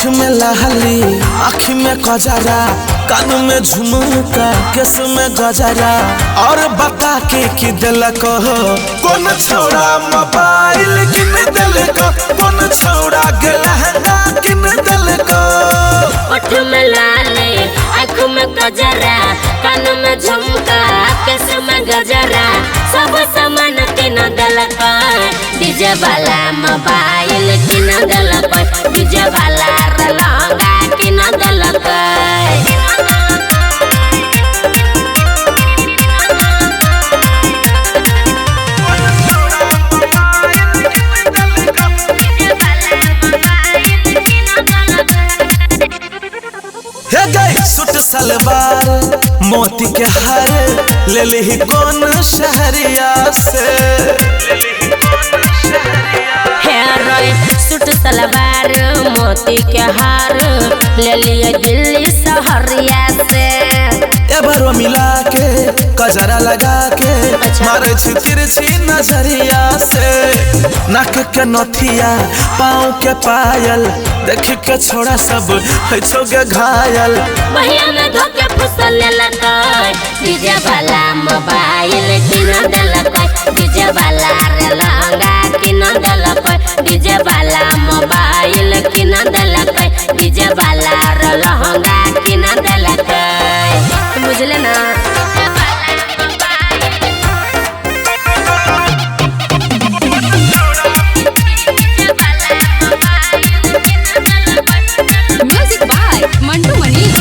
में लाली, आँख में कजरा, कान में झुमका, केस में गजरा, और बता के कि दिलक हो कौन छोड़ा मोबाइल किन दिलक, कौन छोड़ा के लहंगा किन दिलक। ओठ में लाली, आँख में गजरा, कान में झुमका, केस में गजरा, सब सामान किन दिलक। डीजे वाला मोबाइल किन दिलक, डीजे वाला लहंगा किन दिलक। सूट सलवार मोती के हार ले ली कौन शहरिया से। सूट सलवार मोती के हार ले लिए दिल्ली शहरिया से। एबरो मिला के कजरा लगा के मारे छी तिरछी नजरिया से। नाक के नथिया पाँव के पायल देख के छोड़ा सब छोगे घायल। महिया में धोके फुसल लेलक, डीजे वाला मोबाइल किन देलक, डीजे वाला लहंगा किन देलक, डीजे वाला मोबाइल किन देलक, डीजे वाला लहंगा किन देलक। बुझले ना। म्यूजिक बाय मंटू मनी।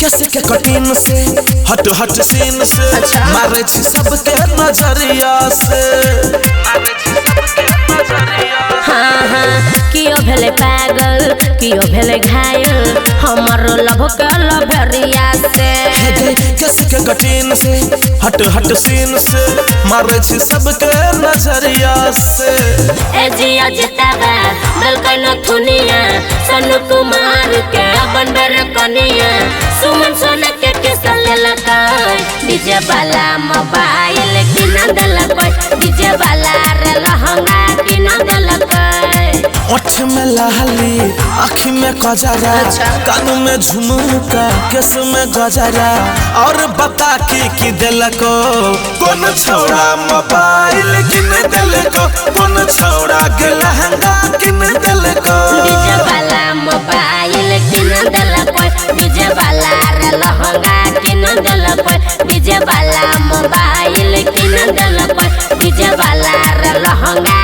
कैसे के कटिंग से हट हट सीन से मारे छी सबके नजरिया से। कियो भेले पागल, कियो भेले घायल, हमारो लभ के लभरिया से। कैसे के कटिंग से हट हट सीन से मारे छी सबके नजरिया से। ए जिया जितावा दलकन थुनिया, सोनू कुमार के बनबर कनिया, सुमन सोना के किसल लेलक, डीजे वाला मोबाइल किन देलक, डीजे वाला लहंगा किन देलक। ओठ में लाली, आँख में कजरा, कान में झुमका, केस में गजरा, और बता कि दिलक कौन छोड़ा मोबाइल किन दिलक, कौन छोड़ा के लहंगा किन दिलक। डीजे वाला मोबाइल किन देलक, डीजे वाला लहंगा किन देलक, डीजे वाला मोबाइल किन देलक, डीजे वाला लहंगा